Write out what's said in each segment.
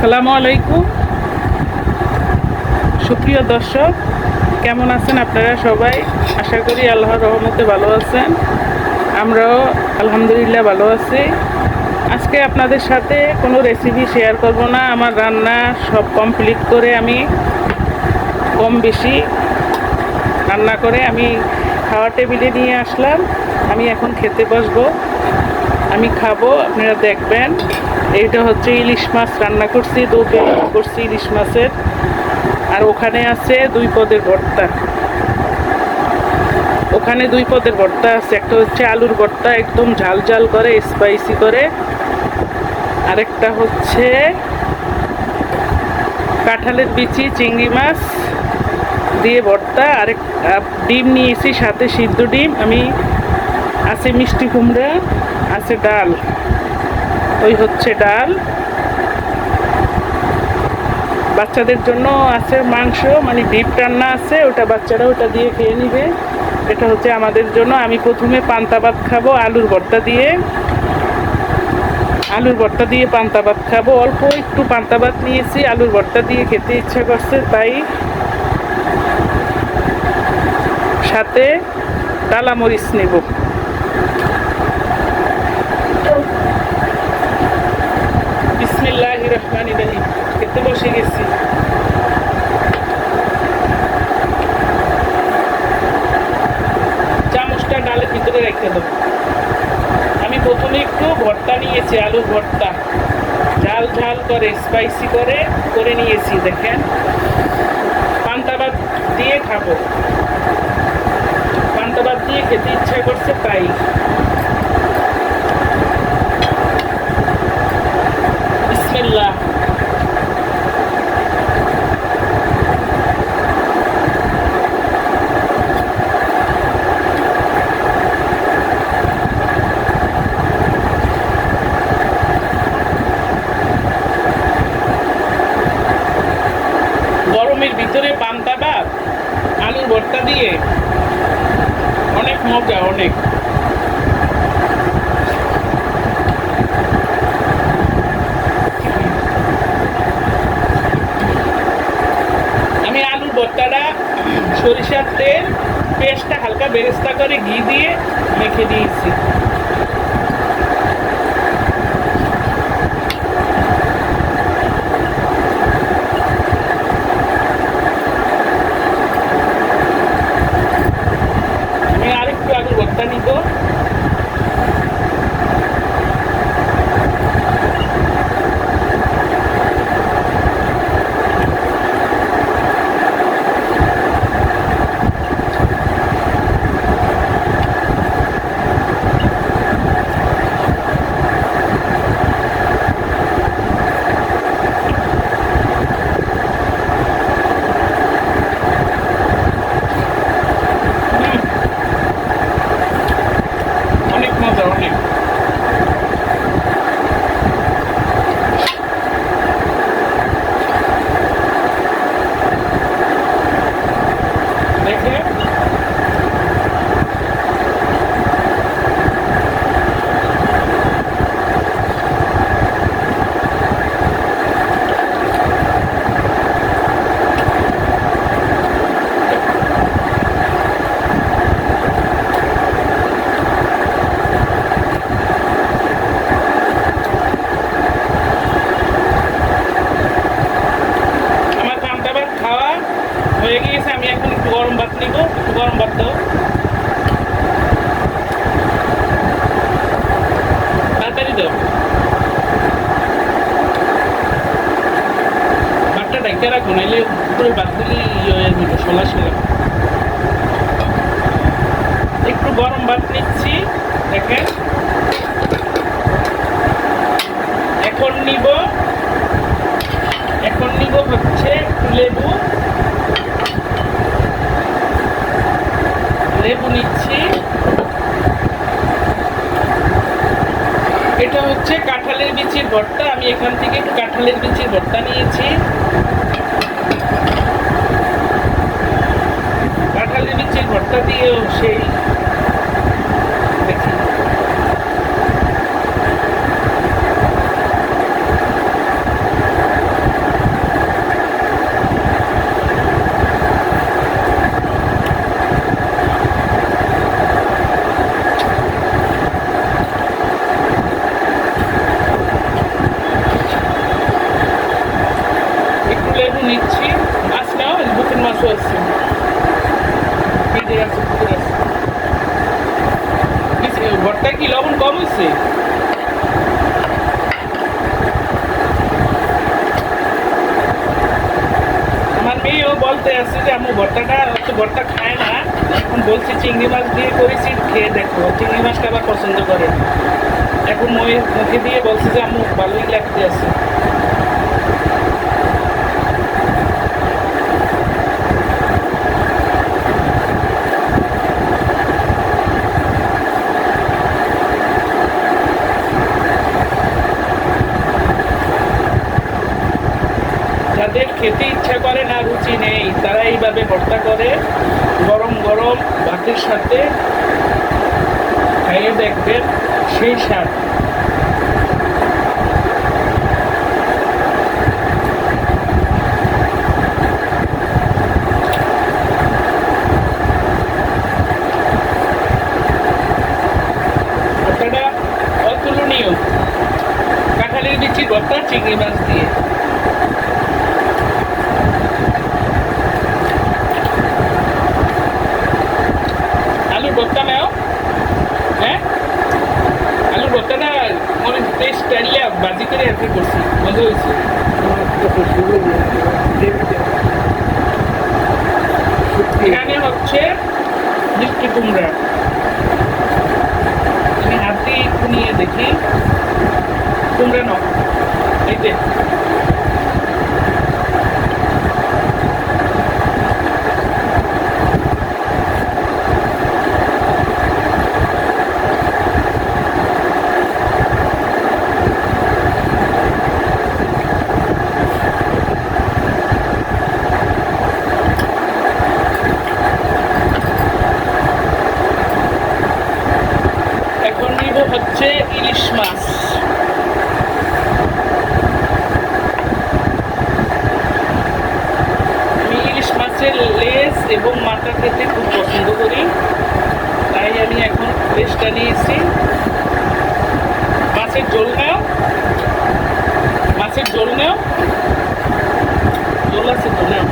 আসসালামু আলাইকুম সুপ্রিয় দর্শক, কেমন আছেন আপনারা সবাই? আশা করি আল্লাহর রহমতে ভালো আছেন। আমরাও আলহামদুলিল্লাহ ভালো আছি। আজকে আপনাদের সাথে কোনো রেসিপি শেয়ার করব না। আমার রান্না সব কমপ্লিট করে আমি কম বেশি রান্না করে আমি খাওয়ার টেবিলে নিয়ে আসলাম। আমি এখন খেতে বসবো, আমি খাবো, আপনারা দেখবেন। এইটা হচ্ছে ইলিশ মাছ রান্না করছি, দুটো করছি ইলিশ মাছের। আর ওখানে আছে 2 পদের ভর্তা। ওখানে 2 পদের ভর্তা আছে। একটা হচ্ছে আলুর ভর্তা, একদম ঝাল ঝাল করে, স্পাইসি করে। আরেকটা হচ্ছে কাঁঠালের বিচি চিংড়ি মাছ দিয়ে ভর্তা। আরেক ডিম নিয়েছি, সাথে সিদ্ধ ডিম। আমি আছে মিষ্টি কুমড়া, আছে ডাল। ওই হচ্ছে ডাল। বাচ্চাদের জন্য আছে মাংস, মানে ডিপ রান্না আছে, ওটা বাচ্চারা ওটা দিয়ে খেয়ে নিবে। এটা হচ্ছে আমাদের জন্য। আমি প্রথমে পান্তা ভাত খাবো আলুর ভর্তা দিয়ে। আলুর ভর্তা দিয়ে পান্তা ভাত খাবো। অল্প একটু পান্তা ভাত নিয়েছি, আলুর ভর্তা দিয়ে খেতে ইচ্ছা করছে, তাই সাথে টালা মরিচ নেব। বিসমিল্লাহির রহমানির রহিম। খেতে বসে গেছি। চামচটা ডালের ভিতরে রেখে দেবো। আমি প্রথমে একটু ভর্তা নিয়েছি, আলুর ভর্তা, ঝাল ঝাল করে স্পাইসি করে নিয়েছি। দেখেন, পান্তা ভাত দিয়ে খাবো। পান্তা ভাত দিয়ে খেতে ইচ্ছা করছে, তাই। বিসমিল্লাহ। গরমের ভিতরে পান্তা ভাত আলুর ভর্তা দিয়ে অনেক মজা, অনেক। আমি আলুর ভর্তাটা সরিষার তেল, পেঁয়াজটা হালকা বেরেস্তা করে ঘি দিয়ে মেখে দিয়েছি। আমি আরেকটু আলুর ভর্তা নিব। অনেক মজা, অনেক। দেখে আমার পান্তা ভাত খাওয়া হয়ে গিয়েছে। আমি এখন একটু গরম ভাত নিব। একটু গরম ভাত দাও, তাড়াতাড়ি দাও। ভাতটা ঢাইকা রাখো, নাইলে উপরে ভাতগুলি ইয়ে হয়ে যাবে, শোলা শোলা। একটু গরম ভাত নিচ্ছি। দেখেন, এখন নিব হচ্ছে লেবু। লেবু নিচ্ছি। এটা হচ্ছে কাঁঠালের বিচির ভর্তা। আমি এখান থেকে একটু কাঁঠালের বিচির ভর্তা নিয়েছি। কাঁঠালের বিচির ভর্তা দিয়েও সেই দেখি। ভর্তাটা হচ্ছে ভর্তা খায় না, এখন বলছি চিংড়ি মাছ দিয়ে করেছি, খেয়ে দেখো। চিংড়ি মাছটা আবার পছন্দ করে। এখন মুখে দিয়ে বলছে যে আম্মু ভালোই লাগতে আছে। যাদের খেতে ইচ্ছা করে না, রুচি নেই, তারা এইভাবে ভর্তা করে গরম গরম ভাতের সাথে খাইয়ে দেখবেন, সেই স্বাদ। ভর্তাটা অতুলনীয়। কাঁঠালের বিচি ভর্তা চিংড়ি মাছ দিয়ে। আলুর ভর্তা নাও, হ্যাঁ আলুর ভর্তাটা মনে টেস্ট টাইলে বাজি করে আর কি করছি, মজা হয়েছে। এখানে হচ্ছে মিষ্টি কুমড়া। আমি হাত দিয়ে একটু নিয়ে দেখি। কুমড়া নাও, এই যে হচ্ছে ইলিশ মাছ। আমি ইলিশ মাছের লেজ এবং মাথা খেতে খুব পছন্দ করি, তাই আমি এখন লেজটা নিয়েছি। মাছের ঝোল নাও, মাছের ঝোল নাও, ঝোল আছে তো নাও।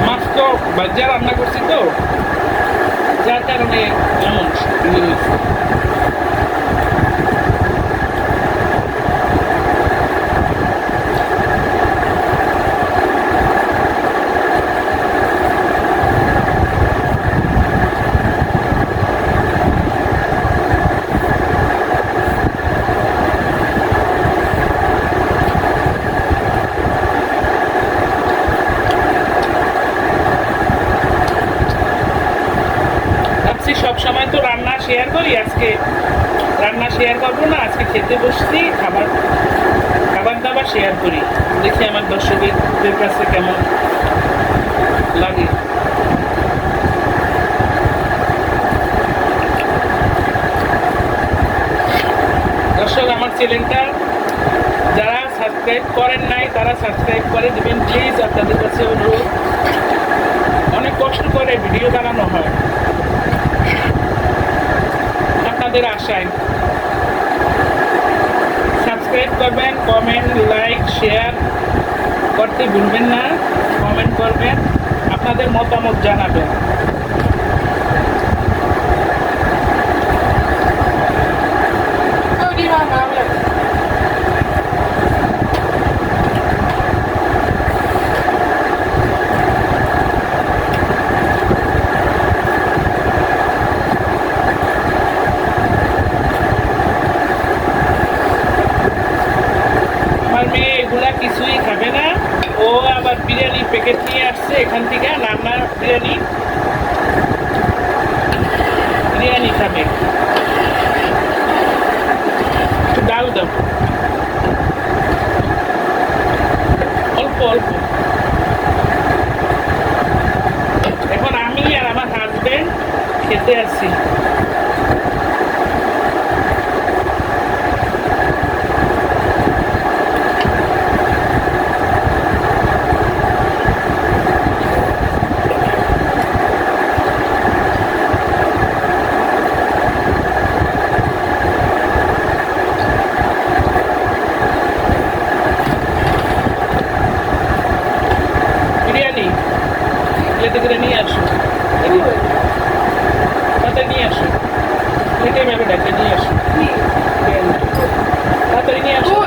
মাছ তো বাজ্যা রান্না করছি তো, যার কারণে এমন হয়েছে। সব সময় তো রান্না শেয়ার করি, আজকে রান্না শেয়ার করবো না। আজকে খেতে বসছি, খাবার দাবার শেয়ার করি, দেখি আমার দর্শকদের কাছে কেমন লাগে। দর্শক, আমার চ্যানেলটা যারা সাবস্ক্রাইব করেন নাই তারা সাবস্ক্রাইব করে দেবেন প্লিজ, আপনাদের কাছে অনুরোধ। অনেক কষ্ট করে ভিডিও বানানো হয় আপনাদের আশায়। সাবস্ক্রাইব করবেন, কমেন্ট, লাইক, শেয়ার করতে ভুলবেন না। কমেন্ট করবেন, আপনাদের মতামত জানাবেন। কিছুই খাবে না, ও আবার বিরিয়ানি প্যাকেট নিয়ে আসছে এখান থেকে, রান্নার বিরিয়ানি। এভাবে ডাকে নিয়ে আসো তাড়াতাড়ি নিয়ে আসো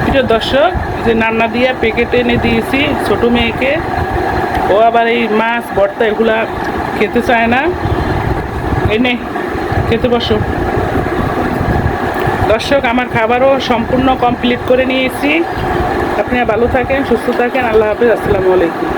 প্রিয় দর্শক, যে রান্না দিয়ে প্যাকেটে এনে দিয়েছি ছোট মেয়েকে, ও আবার এই মাছ ভর্তা এগুলা খেতে চায় না। এনে খেতে বসো। দর্শক, আমার খাবারও সম্পূর্ণ কমপ্লিট করে নিয়েছি। আপনারা ভালো থাকেন, সুস্থ থাকেন। আল্লাহ হাফেজ, আসসালামু আলাইকুম।